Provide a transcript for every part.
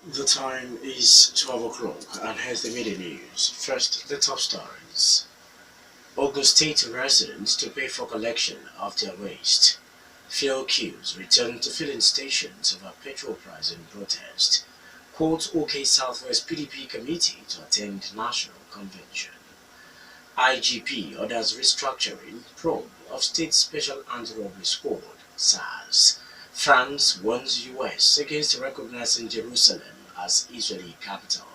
The time is 12 o'clock and here's the Midday news. First, the top stories. Ogun State residents to pay for collection of their waste. Fuel queues return to filling stations over petrol price in protest. Quote OK Southwest PDP committee to attend national convention. IGP orders restructuring probe of state special anti-robbery squad, SARS. France warns US against recognizing Jerusalem as Israeli capital.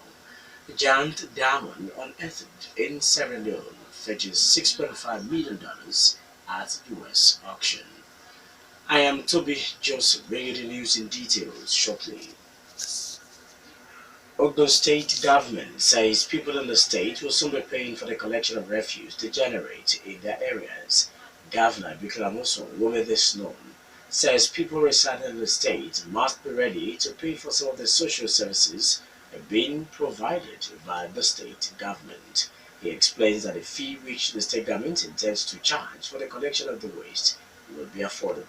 Giant diamond unearthed in Sierra Leone fetches $6.5 million at US auction. I am Toby Joseph, bringing the news in details shortly. Ogun State government says people in the state will soon be paying for the collection of refuse they generate in their areas. Governor Bikulamoso, who made this known, says people residing in the state must be ready to pay for some of the social services being provided by the state government. He explains that the fee which the state government intends to charge for the collection of the waste will be affordable.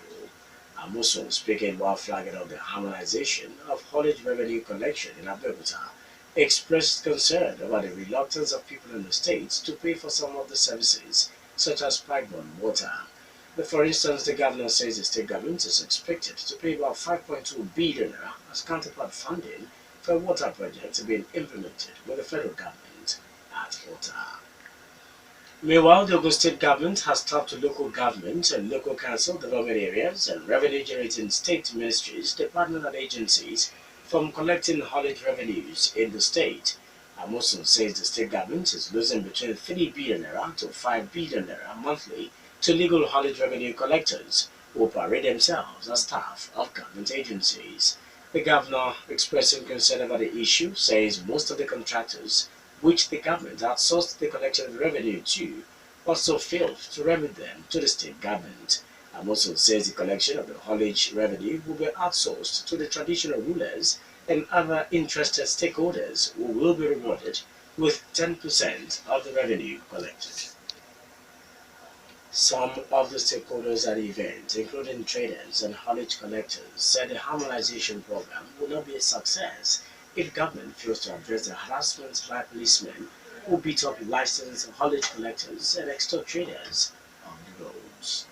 Amoson, speaking while flagging up the harmonization of haulage revenue collection in Abeokuta, expressed concern about the reluctance of people in the state to pay for some of the services, such as pipeline water. For instance, the governor says the state government is expected to pay about 5.2 billion as counterpart funding for a water project being implemented with the federal government at water. Meanwhile, the Ogun State government has tapped local government and local council development areas and revenue-generating state ministries, departments and agencies from collecting haulage revenues in the state. Amosun says the state government is losing between 3 billion naira to 5 billion naira monthly to legal haulage revenue collectors who parade themselves as staff of government agencies. The governor, expressing concern about the issue, says most of the contractors which the government outsourced the collection of revenue to, also failed to remit them to the state government. Amoso says the collection of the haulage revenue will be outsourced to the traditional rulers and other interested stakeholders who will be rewarded with 10% of the revenue collected. Some of the stakeholders at the event, including traders and haulage collectors, said the harmonization program will not be a success if government fails to address the harassment by policemen who beat up licensed haulage collectors and extort traders on the roads.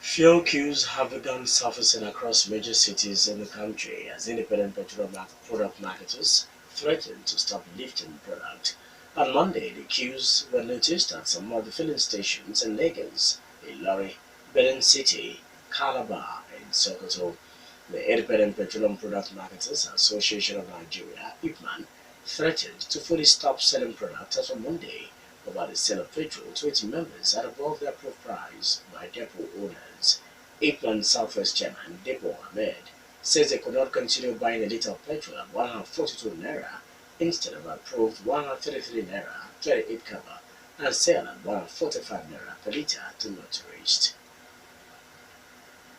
Fuel queues have begun surfacing across major cities in the country as independent petrol product marketers threaten to stop lifting product. On Monday, the queues were noticed at some of the filling stations in Lagos, Ilori, Benin City, Calabar, and Sokoto. The Independent Petroleum Product Marketers Association of Nigeria, IPMAN, threatened to fully stop selling products as of Monday over the sale of petrol to its members at above the approved price by depot owners. IPMAN Southwest Chairman Depot Ahmed says they could not continue buying a litre of petrol at 142 naira instead of approved 133 naira 28 cover and sell at 145 naira per litre to motorists.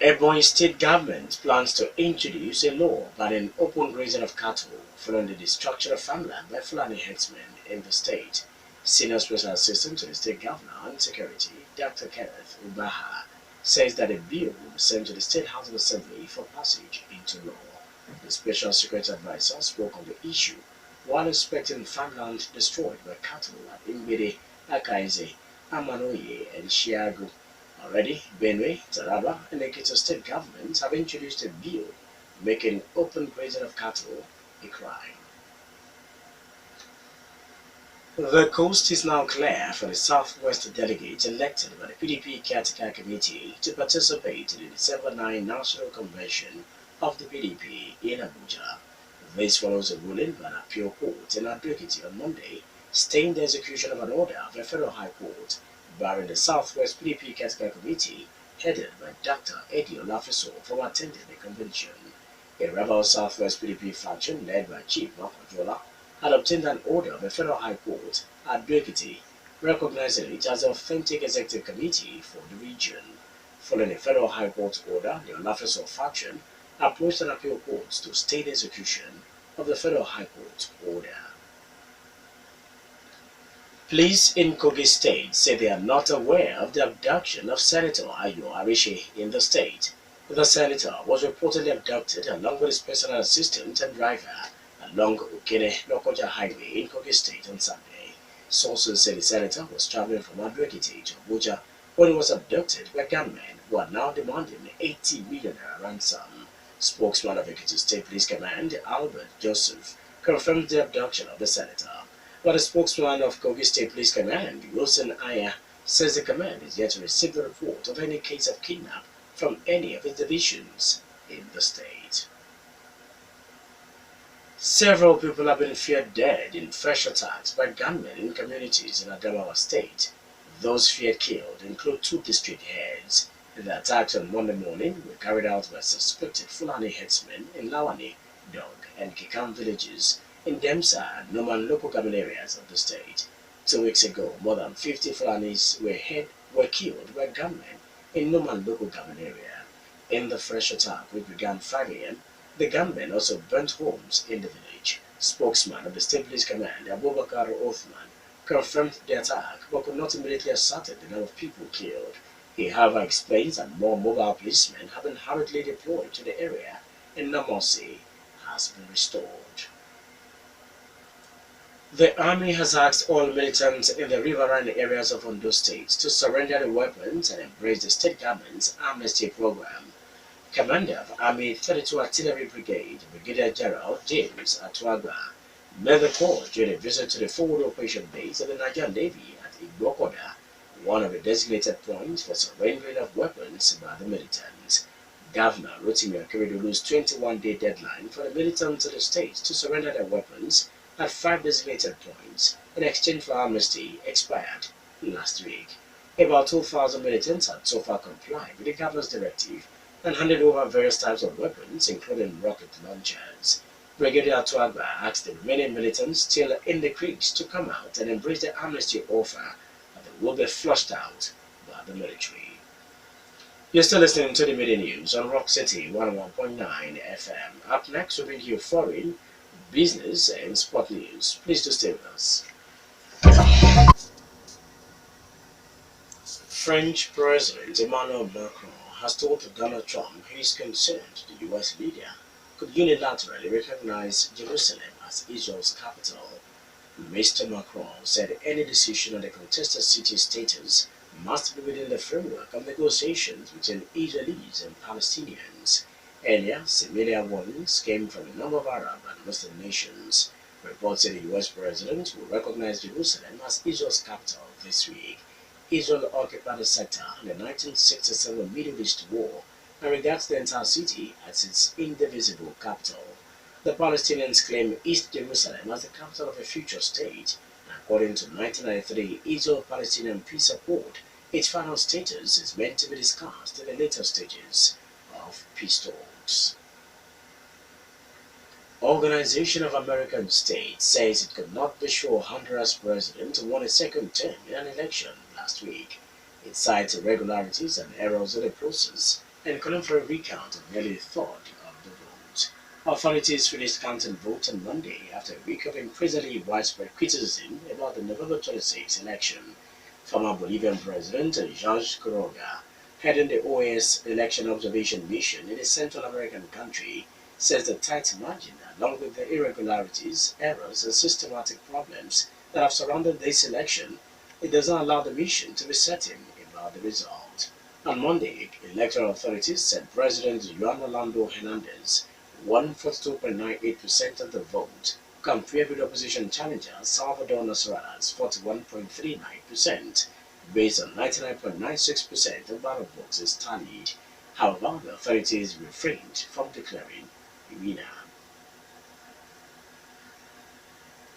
Ebonyi State government plans to introduce a law banning open grazing of cattle following the destruction of farmland by Fulani herdsmen in the state. Senior Special Assistant to the State Governor on Security, Dr. Kenneth Ubaha, says that a bill will be sent to the State House of Assembly for passage into law. The Special Security Advisor spoke on the issue while inspecting farmland destroyed by cattle at Imbede, Akaize, Amanoye, and Shiago. Already, Benue, Taraba, and Ekiti state governments have introduced a bill making open grazing of cattle a crime. The coast is now clear for the Southwest delegates elected by the PDP Caretaker Committee to participate in the December 9 National Convention of the PDP in Abuja. This follows a ruling by an appeal court in Ado-Ekiti on Monday, staying the execution of an order of a federal high court barring the Southwest PDP Caretaker Committee, headed by Dr. Eddie Olafiso, from attending the convention. A rebel Southwest PDP faction led by Chief Makojola had obtained an order of the Federal High Court at Bekiti, recognizing it as the authentic executive committee for the region. Following a Federal High Court order, the Olafiso faction approached an appeal court to stay the execution of the Federal High Court order. Police in Kogi State say they are not aware of the abduction of Senator Ayo Arishi in the state. The senator was reportedly abducted along with his personal assistant and driver along Okene-Lokoja Highway in Kogi State on Sunday. Sources say the senator was traveling from Ado-Ekiti to Abuja when he was abducted by gunmen who are now demanding 80 million naira ransom. Spokesman of Ekiti State Police Command, Albert Joseph, confirmed the abduction of the senator. But the spokesman of Kogi State Police Command, Wilson Aya, says the command is yet to receive the report of any case of kidnap from any of its divisions in the state. Several people have been feared dead in fresh attacks by gunmen in communities in Adamawa State. Those feared killed include two district heads. The attacks on Monday morning were carried out by suspected Fulani headsmen in Lawani, Dog, and Kikam villages in Demsa and Noman local government areas of the state. 2 weeks ago, more than 50 Fulanis were killed by gunmen in Noman local government area. In the fresh attack, which began 5 a.m., the gunmen also burnt homes in the village. Spokesman of the State Police Command, Abubakar Othman, confirmed the attack but could not immediately ascertain the number of people killed. He, however, explains that more mobile policemen have been hurriedly deployed to the area and normalcy has been restored. The army has asked all militants in the riverine areas of Ondo State to surrender their weapons and embrace the state government's amnesty program. Commander of Army 32 Artillery Brigade, Brigadier General James Atuagba, made the call during a visit to the forward operation base of the Nigerian Navy at Igbokoda, one of the designated points for surrendering of weapons by the militants. Governor Rotimi Akeredolu's 21-day deadline for the militants of the state to surrender their weapons at 5 designated points in exchange for amnesty expired last week. About 2,000 militants had so far complied with the governor's directive and handed over various types of weapons, including rocket launchers. Brigadier Atuagba asked the remaining militants still in the creeks to come out and embrace the amnesty offer, but they will be flushed out by the military. You're still listening to the Midday News on Rock City 101.9 FM. Up next, we'll bring you foreign, business, and sport news. Please do stay with us. French President Emmanuel Macron has told Donald Trump he is concerned the U.S. leader could unilaterally recognize Jerusalem as Israel's capital. Mr. Macron said any decision on the contested city status must be within the framework of negotiations between Israelis and Palestinians. Earlier, similar warnings came from a number of Arab and Muslim nations. Reports say the U.S. president will recognize Jerusalem as Israel's capital this week. Israel occupied the sector in the 1967 Middle East War and regards the entire city as its indivisible capital. The Palestinians claim East Jerusalem as the capital of a future state. According to 1993 Israel-Palestinian peace accord, its final status is meant to be discussed in the later stages of peace talks. Organization of American States says it could not be sure Honduras president won a second term in an election last week. It cites irregularities and errors in the process and calling for a recount of nearly a third of the vote. Authorities finished counting votes on Monday after a week of increasingly widespread criticism about the November 26 election. Former Bolivian President Jorge Quiroga, heading the OAS election observation mission in a Central American country, says the tight margin, along with the irregularities, errors, and systematic problems that have surrounded this election, it does not allow the mission to be certain about the result. On Monday, electoral authorities said President Juan Orlando Hernandez won 42.98% of the vote, compared with opposition challenger Salvador Nasrallas 41.39%, based on 99.96% of ballot boxes tallied. However, the authorities refrained from declaring a winner.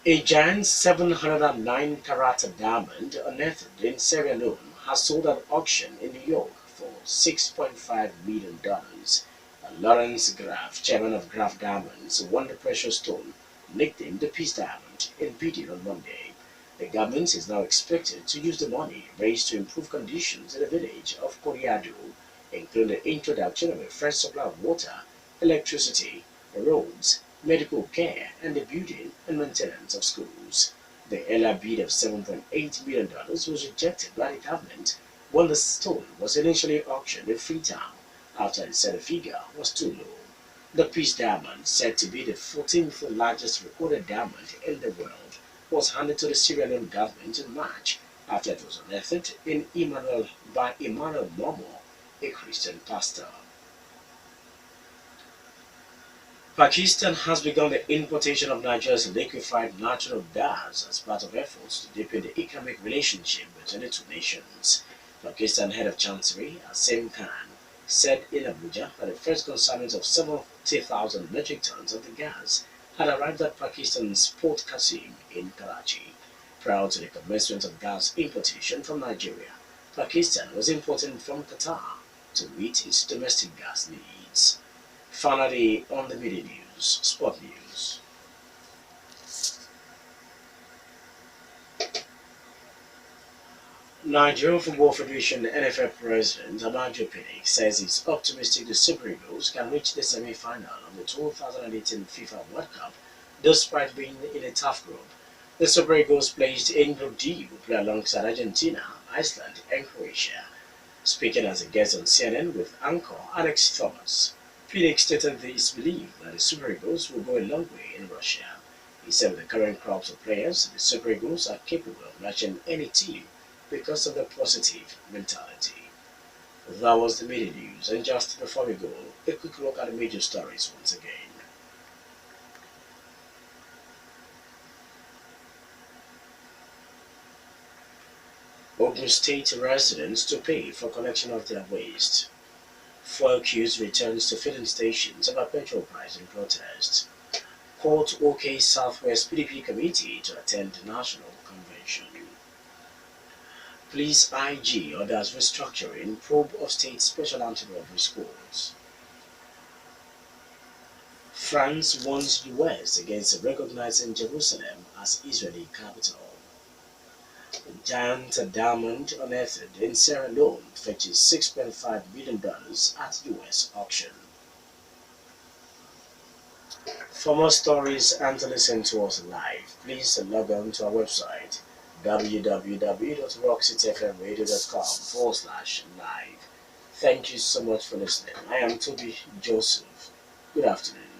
A giant 709-carat diamond unearthed in Sierra Leone has sold at auction in New York for $6.5 million. Lawrence Graff, chairman of Graff Diamonds, won the precious stone, nicknamed the Peace Diamond, in bidding on Monday. The government is now expected to use the money raised to improve conditions in the village of Coriado, including the introduction of a fresh supply of water, electricity, roads, medical care, and the building and maintenance of schools. The earlier bid of $7.8 million was rejected by the government when the stone was initially auctioned in Freetown, after it said the figure was too low. The Peace Diamond, said to be the 14th largest recorded diamond in the world, was handed to the Sierra Leone government in March after it was unearthed by Emmanuel Momo, a Christian pastor. Pakistan has begun the importation of Nigeria's liquefied natural gas as part of efforts to deepen the economic relationship between the two nations. Pakistan head of Chancery Asim Khan said in Abuja that the first consignment of 70,000 metric tons of the gas had arrived at Pakistan's Port Qasim in Karachi. Prior to the commencement of gas importation from Nigeria, Pakistan was importing from Qatar to meet its domestic gas needs. Finally, on the Midday News, Sport News. Nigerian Football Federation NFF President Amaju Pinnick says he's optimistic the Super Eagles can reach the semi-final of the 2018 FIFA World Cup despite being in a tough group. The Super Eagles placed in Group D will play alongside Argentina, Iceland and Croatia. Speaking as a guest on CNN with anchor Alex Thomas, Pinnick stated his belief that the Super Eagles will go a long way in Russia. He said with the current crops of players, the Super Eagles are capable of matching any team because of their positive mentality. That was the Midday News, and just before we go, a quick look at the major stories once again. Ogun State residents to pay for collection of their waste. Fuel queues returns to filling stations over petrol price in protest. Court OK Southwest PDP committee to attend the national convention. Police IG orders restructuring probe of state special anti-robbery squads. France warns US against recognizing Jerusalem as Israeli capital. Giant diamond unearthed in Sierra Leone fetches $6.5 million at US auction. For more stories and to listen to us live, please log on to our website www.rockcityfmradio.com/live. Thank you so much for listening. I am Tobi Joseph. Good afternoon.